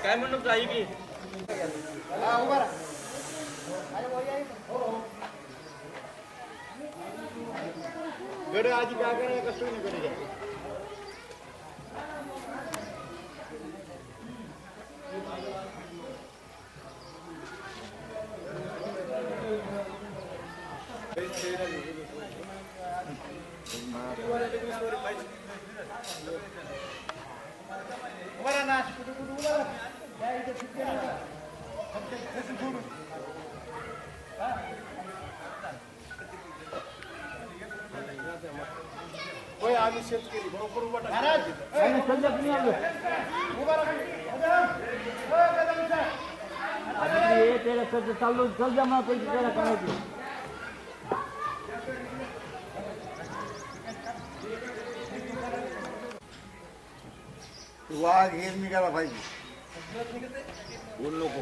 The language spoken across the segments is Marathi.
काय म्हणून काही की गड आजी काय करायला कसं नाही गड आम्ही शेतकरी बरोबर चालू चल जमा पैसे त्याला करायचे वाघ हे निघाला पाहिजे बोल नको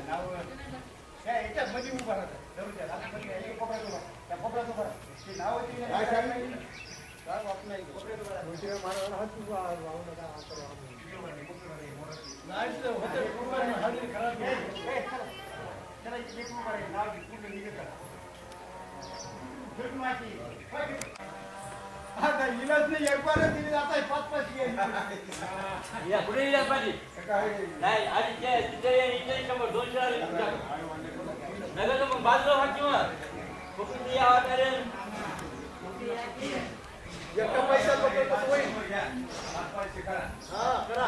इलाज नाही एक बार दिली जात आहे 5-5 या पुढे इलाज पाहिजे नाही आधी तिथे 100-200 आले नगर तर मग बाजूला हा किंवा कुठून यावं अरे एका पैसा होईल हा करा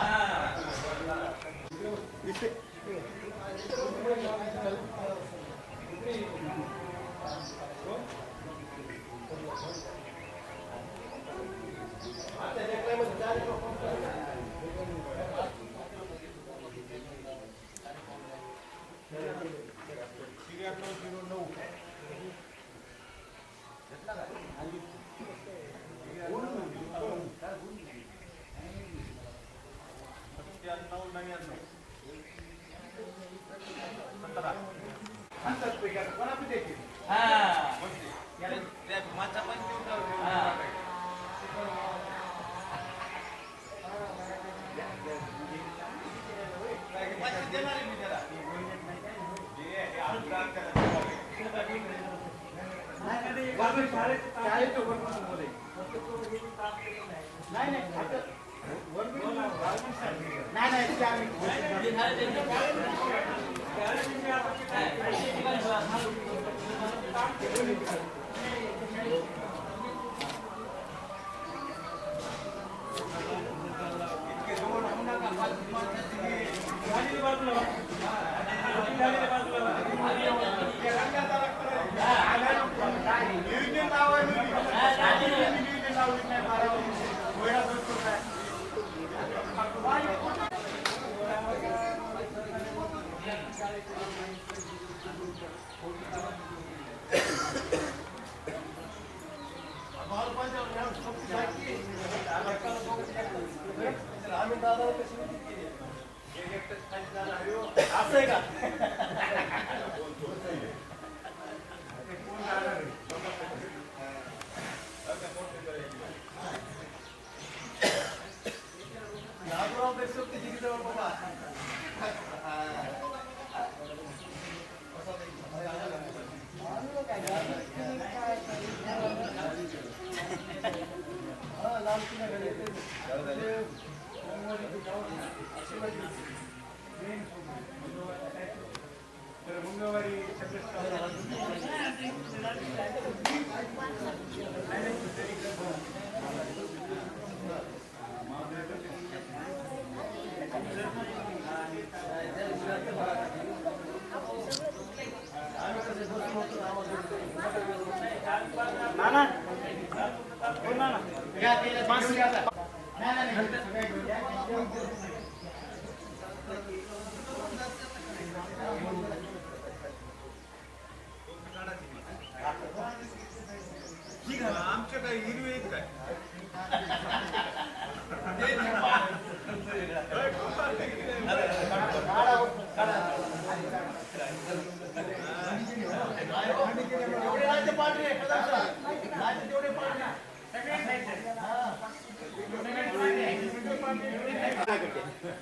आमच्या काही हिरवे आहेत काय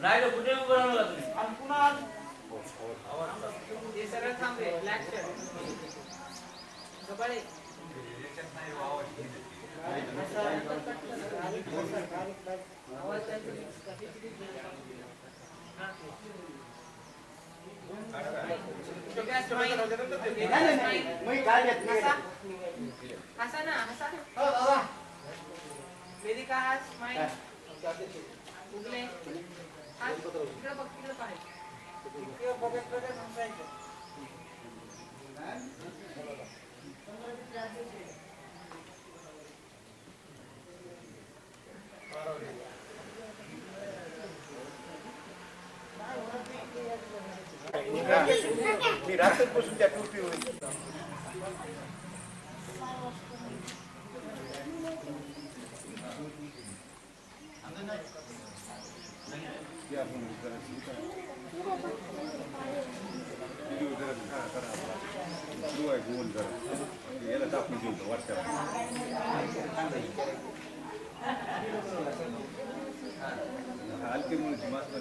राहिलं कुठे उभं राहिला तुम्ही आणि पुन्हा हे सगळं थांबले ब्लॅक शर्ट हसा ना हसा वेदिका हास स्माइल उगले हास इकडे बघ तिकडे पाय इकडे बघत बघत हसायचं मी रात्रीपासून त्या टोपीवर याला टाकून देऊ वाटतं हलके म्हणून मास्तर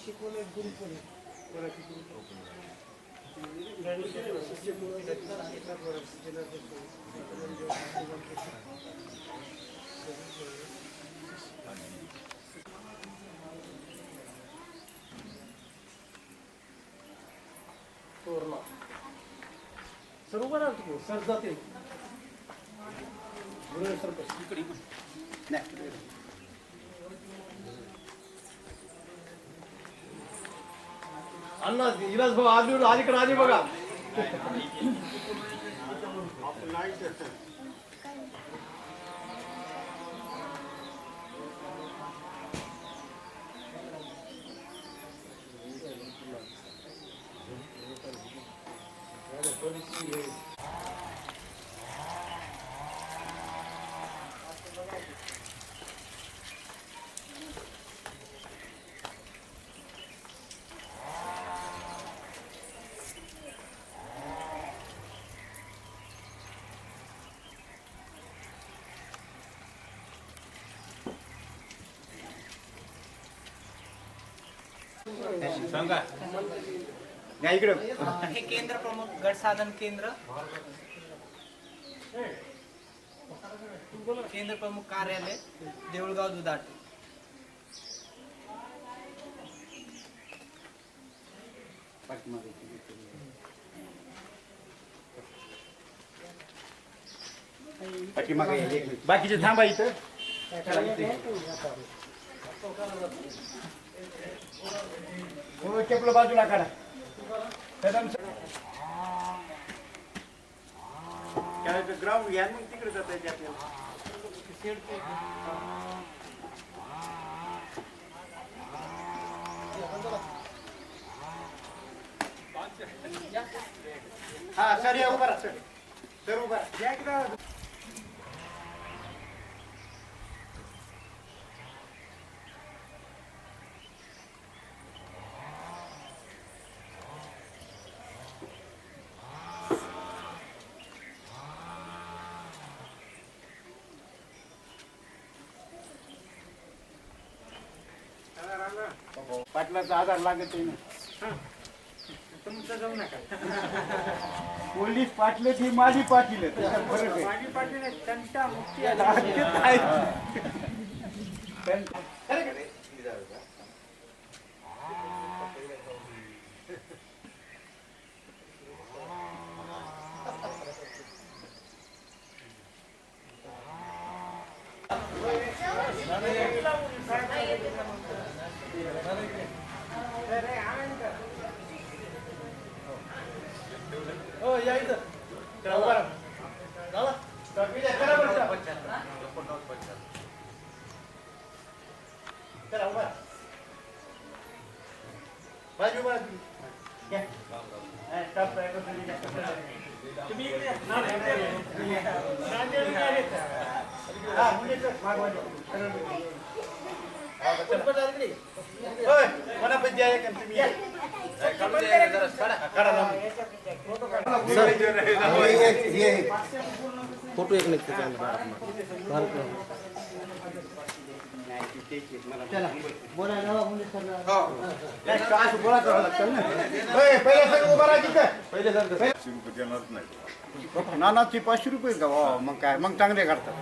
शिकवले गुरु कोणी सर उभा राहतो की सर जाते सर इकडे अण्णा इलाज भाऊ आजून अलीकडे आली बघा सांगा या इकडं हे केंद्र प्रमुख गट साधन केंद्र केंद्र प्रमुख कार्यालय देऊळगाव दुधाटे बाकीचे थांबा इथं टेपलं बाजूला काढा ग्राउंड घ्या मग तिकडे जाता येते आपल्याला हा सर या उभा राहा सर उभा पाटलाचा आधार लागत आहे ना. तुमचं जाऊ नका. पोलीस पाटले ती माझी पाटील आहे. त्याच्यात फरक आहे. माझी पाटील आहे, कंटा मुक्ती ते आहे. पण खरं का ते? हो या इथं. चला उभा राहा. चला. चला बरं चला. चला उभा राहा. बाजू उभा राहा तुम्ही. या. हा, स्टॉप आहे. तुम्ही इकडे या. नांदेड आले का? हा, मुलीचं मागवायचं. होय, मला पण द्या एक आणि तुम्ही या. काढा लांब. फोटो एक निघते नानाची 500 रुपये का वा, मग काय मग चांगले काढतात.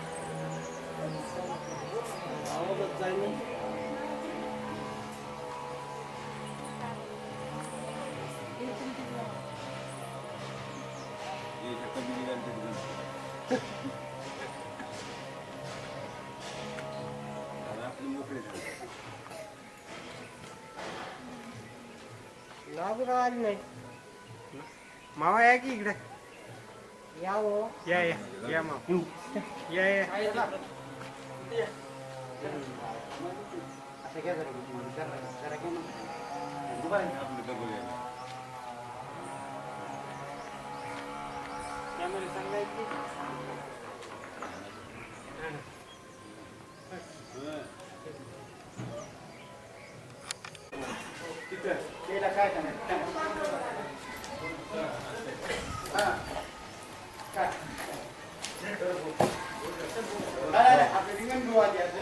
मावा या की इकडे या या मावा या काय काय आपले रिंगण घेऊ आधी असं.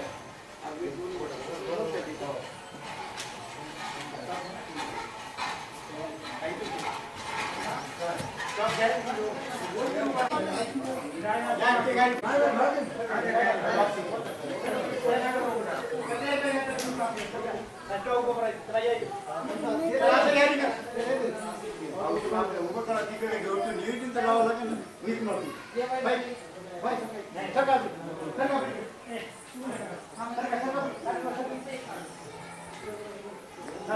नियोजन तर लावावं लागेल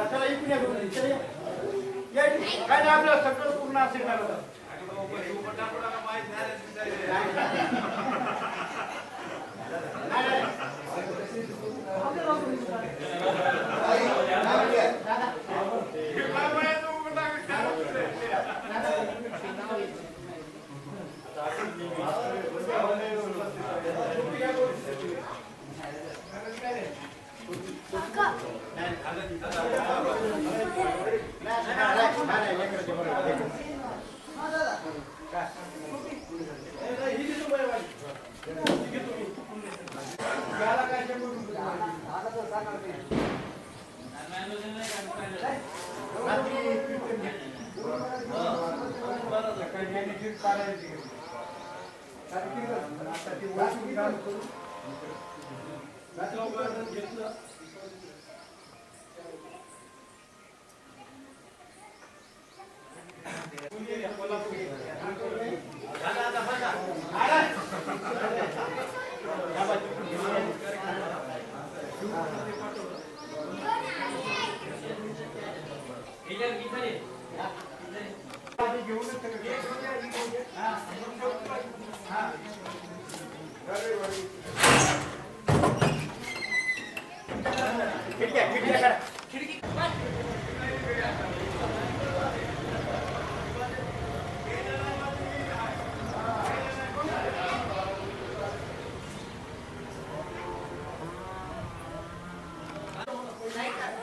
चला इकडे काय नाही आपलं सगळं पूर्ण असेल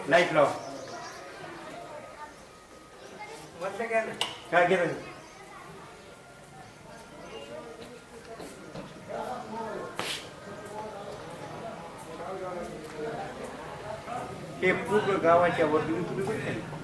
लाईट लाव. काय केलं हे पूर्ण गावाच्या वतीने तुम्ही बघितलं.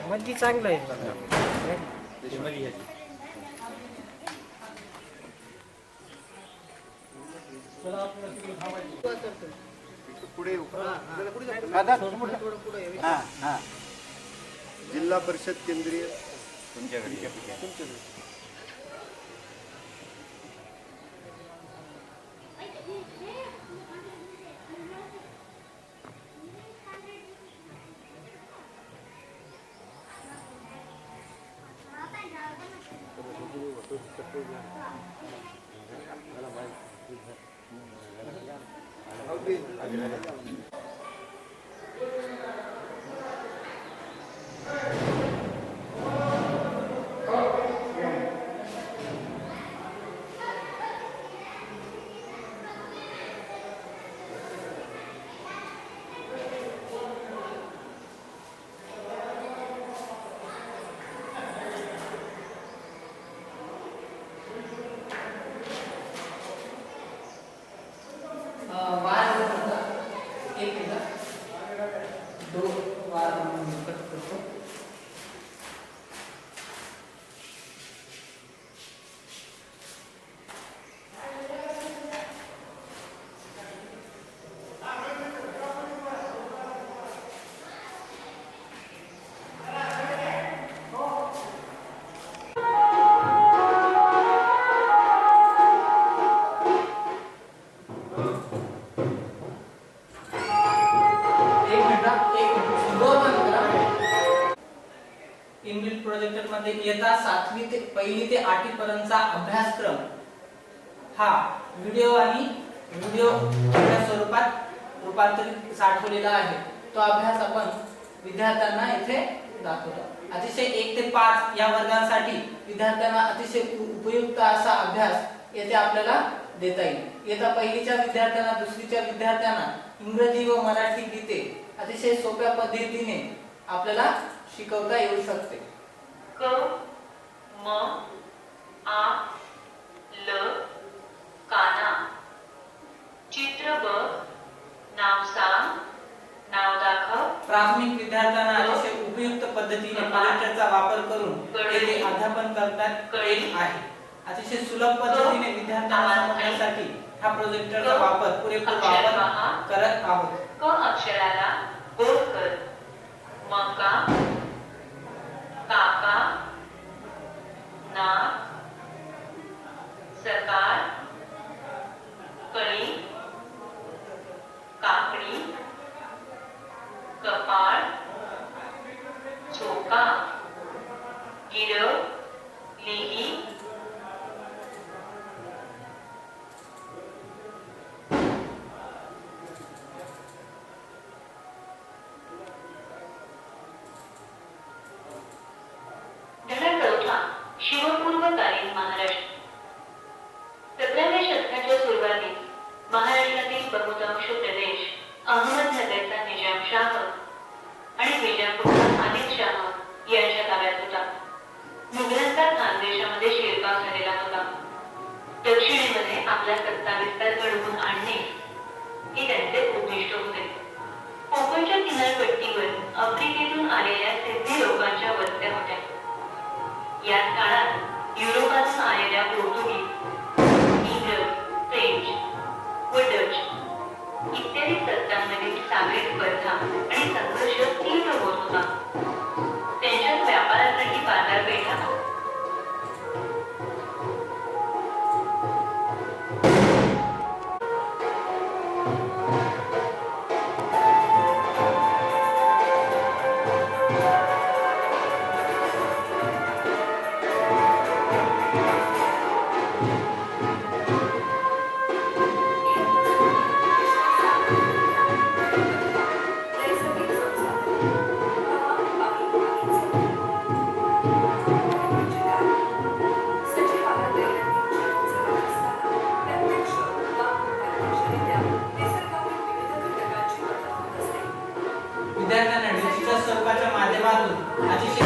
मध्ये चांगलं आहे. जिल्हा परिषद केंद्रीय तुमच्याकडे इनबिल्ट प्रोजेक्टर मध्ये इयत्ता 7वी ते 1ली ते 8वी पर्यंतचा अभ्यासक्रम हा व्हिडिओ आणि व्हिडिओच्या स्वरूपात रूपांतरित साठवलेला आहे. तो अभ्यास आपण विद्यार्थ्यांना येथे दाखवतो. अतिशय 1 ते 5 या वर्गांसाठी विद्यार्थ्यांना अतिशय उपयुक्त असा अभ्यास येथे आपल्याला देता येईल. इयत्ता 1लीच्या विद्यार्थ्यांना, 2रीच्या विद्यार्थ्यांना इंग्रजी व मराठी गीते अतिशय सोप्या पद्धतीने आपल्याला शिकवता येऊ शकते. क म आ ल काना चित्र बघ, नाव सांग, नाव दाखव. प्राथमिक विद्यार्थ्यांना अतिशय उपयुक्त पद्धतीने प्रोजेक्टरचा वापर करून येथे अध्यापन करण्यात येत आहे. अतिशय सुलभ पद्धतीने विद्यार्थ्यांना समजण्यासाठी हा प्रोजेक्टरचा वापर पुरेपूर वापर करत आहोत. क अक्षराला गोल कर. मका, काका, नाक, सकार, कळी, काकडी, कपाळ, चोका, गिर, लिही, पूर्वकालीन महाराष्ट्र. 17व्या शतकाच्या सुरुवातीस महाराष्ट्रातील बहुतांश प्रदेश अहमदनगरचा निजामशाह आणि विजापूरचा आदिलशाह यांच्या ताब्यात होता. मुघलांचा खानदेशामध्ये शिरकाव झालेला होता. दक्षिणेमध्ये आपला सत्ता विस्तार घडवून आणणे हे त्यांचे उद्दिष्ट होते. कोकणच्या किनारपट्टीवर आफ्रिकेतून आलेल्या सिद्धी लोकांच्या वस्त्या होत्या. याच काळात युरोपातून आलेल्या पोर्तुगीज, इंग्रज, फ्रेंच व डच इत्यादी सत्तांमधील सागरी स्पर्धा आणि संघर्ष तीव्र होत होता. त्यांच्यात व्यापारासाठी बाजारपेठा विद्यार्थ्यांना डिजिटल स्वरूपाच्या माध्यमातून अतिशय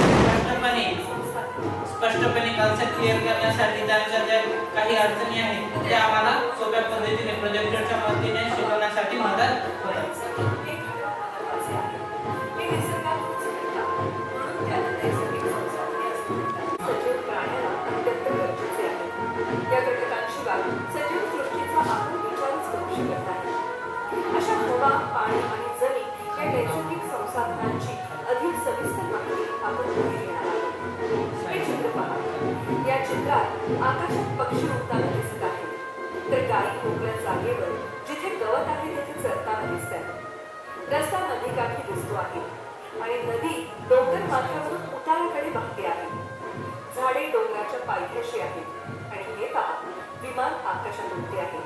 स्पष्टपणे कन्सेप्ट क्लिअर करण्यासाठी त्यांच्या ज्या काही अडचणी आहेत त्या आम्हाला सोप्या पद्धतीने प्रोजेक्टरच्या मदतीने शिकवण्यासाठी मदत होतात. या घटकांशिवाय सजीव सृष्टीचा आपण विचारच करू शकत नाही. अशा हवा, पाणी आणि जमीन या नैसर्गिक संसाधनांची अधिक सविस्तर माहिती आपण पुढे घेणार आहोत. हे चित्र पहा. या चित्रात आकाशात पक्षी उडताना दिसत आहेत, तर गायी मोकळ्या जागेवर जिथे गवत आहे तिथे चरताना दिसतात. रस्ता नदीकाठी दिसतो आहे आणि नदी डोंगर माथ्यावरून उताराकडे वाहते आहे. झाडे डोंगराच्या पायथ्याशी आहेत आणि हे पहा, विमान आकाशात उडते आहे.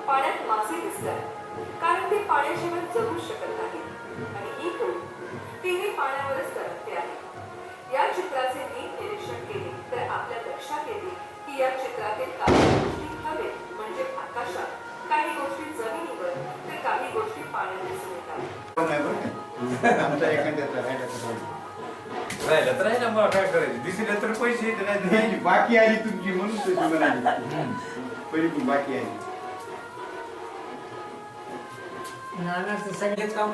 पाण्यात मासे दिसतात कारण ते पाण्याशिवाय जगू शकत नाही आणि ही होड तीही पाण्यावरच तरंगते आहे. या चित्राचे नीट निरीक्षण केले तर आपल्या लक्षात येते की या चित्रातील काही गोष्टी हवेत म्हणजे आकाशात, काही गोष्टी जमिनीवर तर काही गोष्टी पाण्यात दिसून येतात. आमचा एखाद्याचा राहिला तर राहिला, मला काय करायचं, दिसले तर पैसे येते नाही नाही, बाकी आली तुमची म्हणून तुझी म्हणाली. पहिली पण बाकी आली. सगळेच काम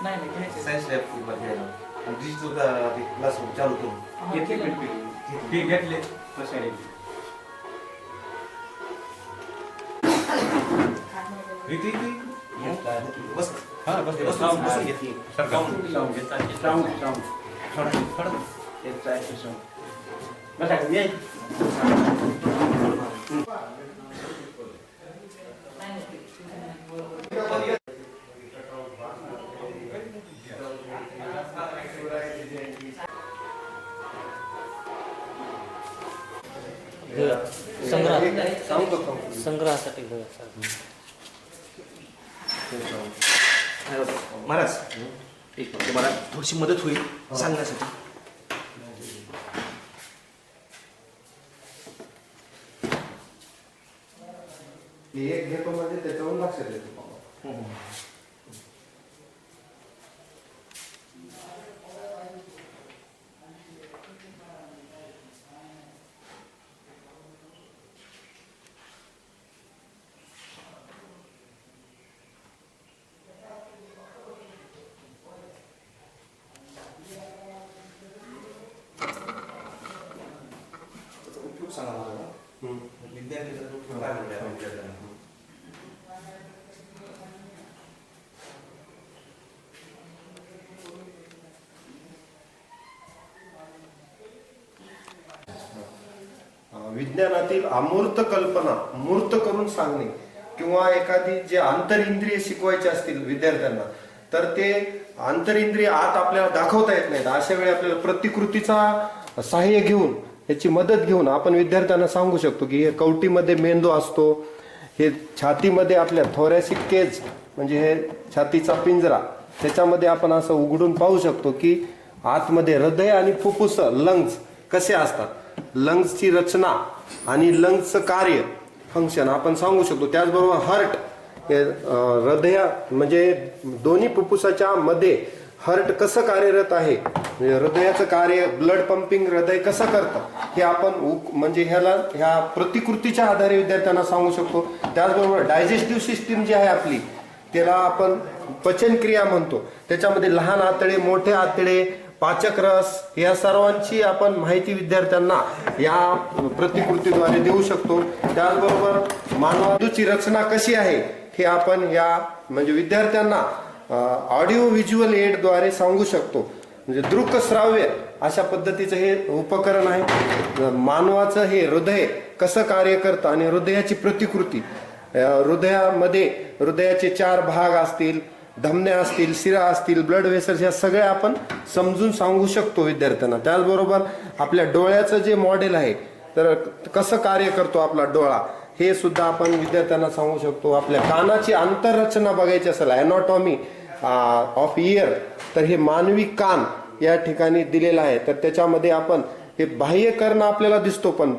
नाही सायन्स लॅब घ्यायला डिजिटल क्लास चालू करू घेतले घेतले कशाने बस हा बस बसून घेतली संग्रहासाठी महाराज एक मला थोडीशी मदत होईल सांगण्यासाठी. एक घेतो म्हणजे त्याच्यावरून लक्षात येतो. उपयोग सांगा मला. विद्यार्थ्यांचा उपयोग काय म्हणतात विद्यार्थ्यांना. विज्ञानातील अमूर्त कल्पना मूर्त करून सांगणे किंवा एखादी जे आंतरिंद्रिय शिकवायचे असतील विद्यार्थ्यांना तर ते आंतरिंद्रिय आत आपल्याला दाखवता येत नाहीत. अशा वेळी आपल्याला प्रतिकृतीचा सहाय्य घेऊन याची मदत घेऊन आपण विद्यार्थ्यांना सांगू शकतो की हे कवटीमध्ये मेंदू असतो, हे छातीमध्ये आपल्या थोरॅसिक केज म्हणजे हे छातीचा पिंजरा त्याच्यामध्ये आपण असं उघडून पाहू शकतो की आतमध्ये हृदय आणि फुफ्फुस लंग्स कसे असतात, लंग्सची रचना आणि लंग्सचं कार्य फंक्शन आपण सांगू शकतो. त्याचबरोबर हार्ट, हृदय म्हणजे दोन्ही फुफ्फुसाच्या मध्ये हार्ट कसं कार्यरत आहे, म्हणजे हृदयाचं कार्य, ब्लड पंपिंग हृदय कसं करतं हे आपण म्हणजे ह्या प्रतिकृतीच्या आधारे विद्यार्थ्यांना सांगू शकतो. त्याचबरोबर डायजेस्टिव्ह सिस्टीम जी आहे आपली त्याला आपण पचनक्रिया म्हणतो. त्याच्यामध्ये लहान आतडे, मोठे आतडे, पाचक रस या सर्वांची आपण माहिती विद्यार्थ्यांना या प्रतिकृतीद्वारे देऊ शकतो. त्याचबरोबर मानवाची रचना कशी आहे हे आपण या म्हणजे विद्यार्थ्यांना ऑडिओ व्हिज्युअल एडद्वारे सांगू शकतो. म्हणजे दृक श्राव्य अशा पद्धतीचं हे उपकरण आहे. मानवाचं हे हृदय कसं कार्य करतं आणि हृदयाची प्रतिकृती, हृदयामध्ये हृदयाचे 4 भाग असतील, धमन्या असतील, शिरा असतील, ब्लड व्हेसल्स, या सगळ्या आपण समजून सांगू शकतो विद्यार्थ्यांना. त्याचबरोबर आपल्या डोळ्याचं जे मॉडेल आहे तर कसं कार्य करतो आपला डोळा हे सुद्धा आपण विद्यार्थ्यांना सांगू शकतो. आपल्या कानाची आंतररचना बघायची असेल, अॅनाटॉमी ऑफ इयर, तर हे मानवी कान या ठिकाणी दिलेलं आहे. तर त्याच्यामध्ये आपण हे बाह्य कर्ण आपल्याला दिसतो, पण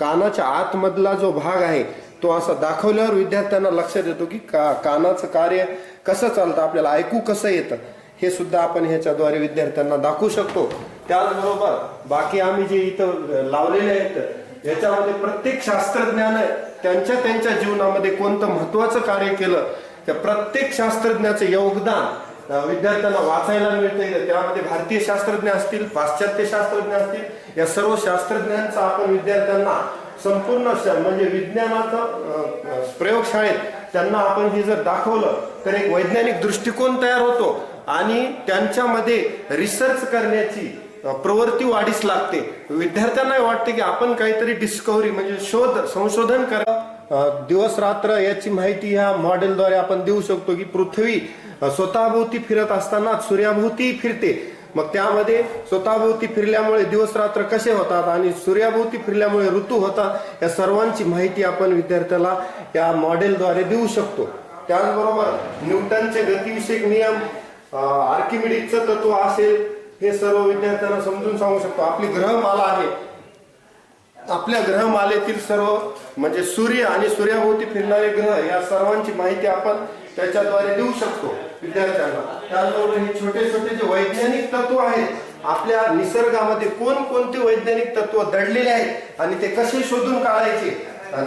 कानाच्या आतमधला जो भाग आहे तो असा दाखवल्यावर विद्यार्थ्यांना लक्षात येतो की कानाचं कार्य कसं चालतं, आपल्याला ऐकू कसं येतं हे सुद्धा आपण ह्याच्याद्वारे विद्यार्थ्यांना दाखवू शकतो. त्याचबरोबर बाकी आम्ही जे इथं लावलेले आहेत याच्यामध्ये प्रत्येक शास्त्रज्ञाने त्यांच्या जीवनामध्ये कोणतं महत्वाचं कार्य केलं, त्या प्रत्येक शास्त्रज्ञाचं योगदान विद्यार्थ्यांना वाचायला मिळते. त्यामध्ये भारतीय शास्त्रज्ञ असतील, पाश्चात्य शास्त्रज्ञ असतील, या सर्व शास्त्रज्ञांचा आपण विद्यार्थ्यांना संपूर्ण म्हणजे विज्ञानाचं प्रयोगशाळेत त्यांना आपण हे जर दाखवलं तर एक वैज्ञानिक दृष्टिकोन तयार होतो आणि त्यांच्यामध्ये रिसर्च करण्याची प्रवृत्ती वाढीस लागते. विद्यार्थ्यांना वाटते की आपण काहीतरी डिस्कव्हरी म्हणजे संशोधन करा. दिवस रात्र याची माहिती ह्या मॉडेलद्वारे आपण देऊ शकतो की पृथ्वी स्वतःभोवती फिरत असताना सूर्याभोवती फिरते. मग त्यामध्ये स्वतःभोवती फिरल्यामुळे दिवस रात्र कसे होतात आणि सूर्याभोवती फिरल्यामुळे ऋतू होतात, या सर्वांची माहिती आपण विद्यार्थ्याला या मॉडेलद्वारे देऊ शकतो. त्याचबरोबर न्यूटनचे गतिविषयक नियम, आर्किमिडीजचं तत्व असेल, हे सर्व विद्यार्थ्यांना समजून सांगू शकतो. आपली ग्रहमाला आहे, आपल्या ग्रहमालेतील सर्व म्हणजे सूर्य आणि सूर्याभोवती फिरणारे ग्रह या सर्वांची माहिती आपण त्याच्याद्वारे देऊ शकतो विद्यार्थ्यांना. त्याचबरोबर हे छोटे छोटे जे वैज्ञानिक तत्व आहेत आपल्या निसर्गामध्ये, कोणकोणते वैज्ञानिक तत्व दडलेले आहेत आणि ते कसे शोधून काढायचे,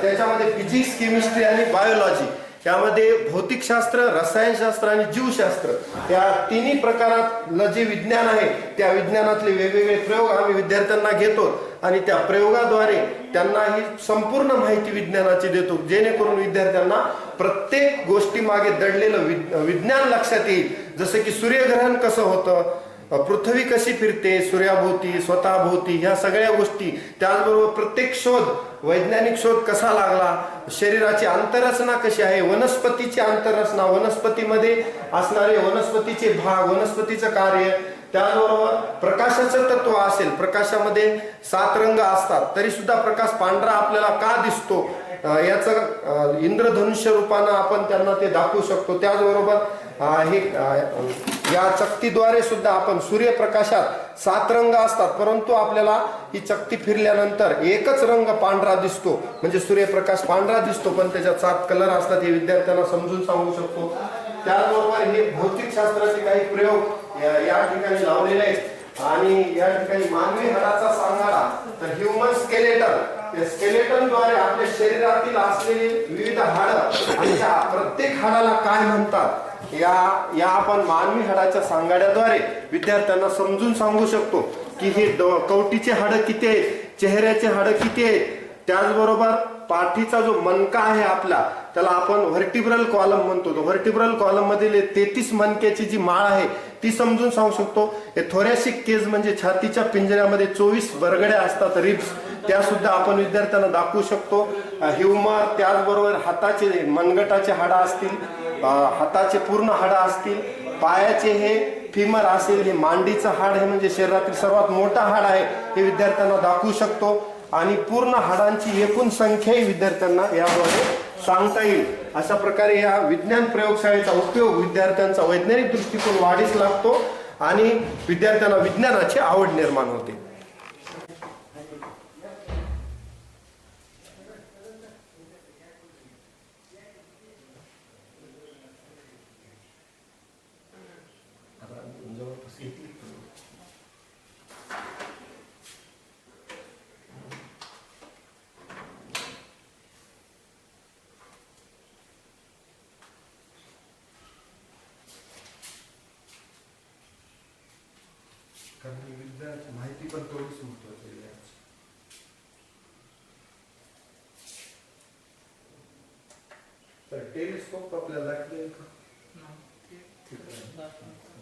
त्याच्यामध्ये फिजिक्स, केमिस्ट्री आणि बायोलॉजी, त्यामध्ये भौतिकशास्त्र, रसायनशास्त्र आणि जीवशास्त्र या तिन्ही प्रकारातलं जे विज्ञान आहे त्या विज्ञानातले वेगवेगळे प्रयोग आम्ही विद्यार्थ्यांना घेतो आणि त्या प्रयोगाद्वारे त्यांना ही संपूर्ण माहिती विज्ञानाची देतो, जेणेकरून विद्यार्थ्यांना प्रत्येक गोष्टी मागे दडलेलं विज्ञान लक्षात येईल. जसं की सूर्यग्रहण कसं होतं, पृथ्वी कशी फिरते सूर्याभोवती, स्वतःभोवती, ह्या सगळ्या गोष्टी. त्याचबरोबर प्रत्येक शोध, वैज्ञानिक शोध कसा लागला, शरीराची आंतररचना कशी आहे, वनस्पतीची आंतररचना, वनस्पतीमध्ये असणारे वनस्पतीचे भाग, वनस्पतीचं कार्य. त्याचबरोबर प्रकाशाचं तत्व असेल, प्रकाशामध्ये 7 रंग असतात तरी सुद्धा प्रकाश पांढरा आपल्याला का दिसतो, याचं इंद्रधनुष्य रूपानं आपण त्यांना ते दाखवू शकतो. त्याचबरोबर हे या चकतीद्वारे सुद्धा आपण सूर्यप्रकाशात 7 रंग असतात, परंतु आपल्याला ही चकती फिरल्यानंतर एकच रंग पांढरा दिसतो, म्हणजे सूर्यप्रकाश पांढरा दिसतो पण त्याच्यात 7 कलर असतात, हे विद्यार्थ्यांना समजून सांगू शकतो. त्याचबरोबर हे भौतिकशास्त्राचे काही प्रयोग या ठिकाणी लावलेले आहेत आणि या ठिकाणी मानवी हाडाचा सांगाडा, तर ह्युमन स्केलेटन, त्या स्केलेटनद्वारे आपल्या शरीरातील असलेली विविध हाडं आणि त्या प्रत्येक हाडाला काय म्हणतात या आपण मानवी हाडाच्या सांगाड्याद्वारे विद्यार्थ्यांना समजून सांगू शकतो की हे कवटीचे हाडं किती आहेत, चेहऱ्याचे हाडं किती आहेत. त्याचबरोबर पाठीचा जो मणका आहे आपला त्याला आपण व्हर्टिब्रल कॉलम म्हणतो. तो व्हर्टिब्रल कॉलम मधील 33 मणक्याची जी माळ आहे ती समजून सांगू शकतो. हे थोरॅसिक केज म्हणजे छातीच्या पिंजऱ्यामध्ये 24 बरगड्या असतात, रिब्स, त्या सुद्धा आपण विद्यार्थ्यांना दाखवू शकतो. ह्युमर, त्याचबरोबर हाताचे मनगटाचे हाडं असतील, हाताचे पूर्ण हाडं असतील, पायाचे हे फिमर असेल, हे मांडीचं हाड हे म्हणजे शरीरातील सर्वात मोठं हाड आहे, हे विद्यार्थ्यांना दाखवू शकतो. आणि पूर्ण हाडांची एकूण संख्याही विद्यार्थ्यांना याद्वारे सांगता येईल अशा प्रकारे या विज्ञान प्रयोगशाळेचा उपयोग विद्यार्थ्यांचा वैज्ञानिक दृष्टिकोन वाढीस लागतो आणि विद्यार्थ्यांना विज्ञानाची आवड निर्माण होते. माहिती पण तेवढीच महत्वाची आहे. तर टेलिस्कोप आपल्याला लागले का? ठीक आहे.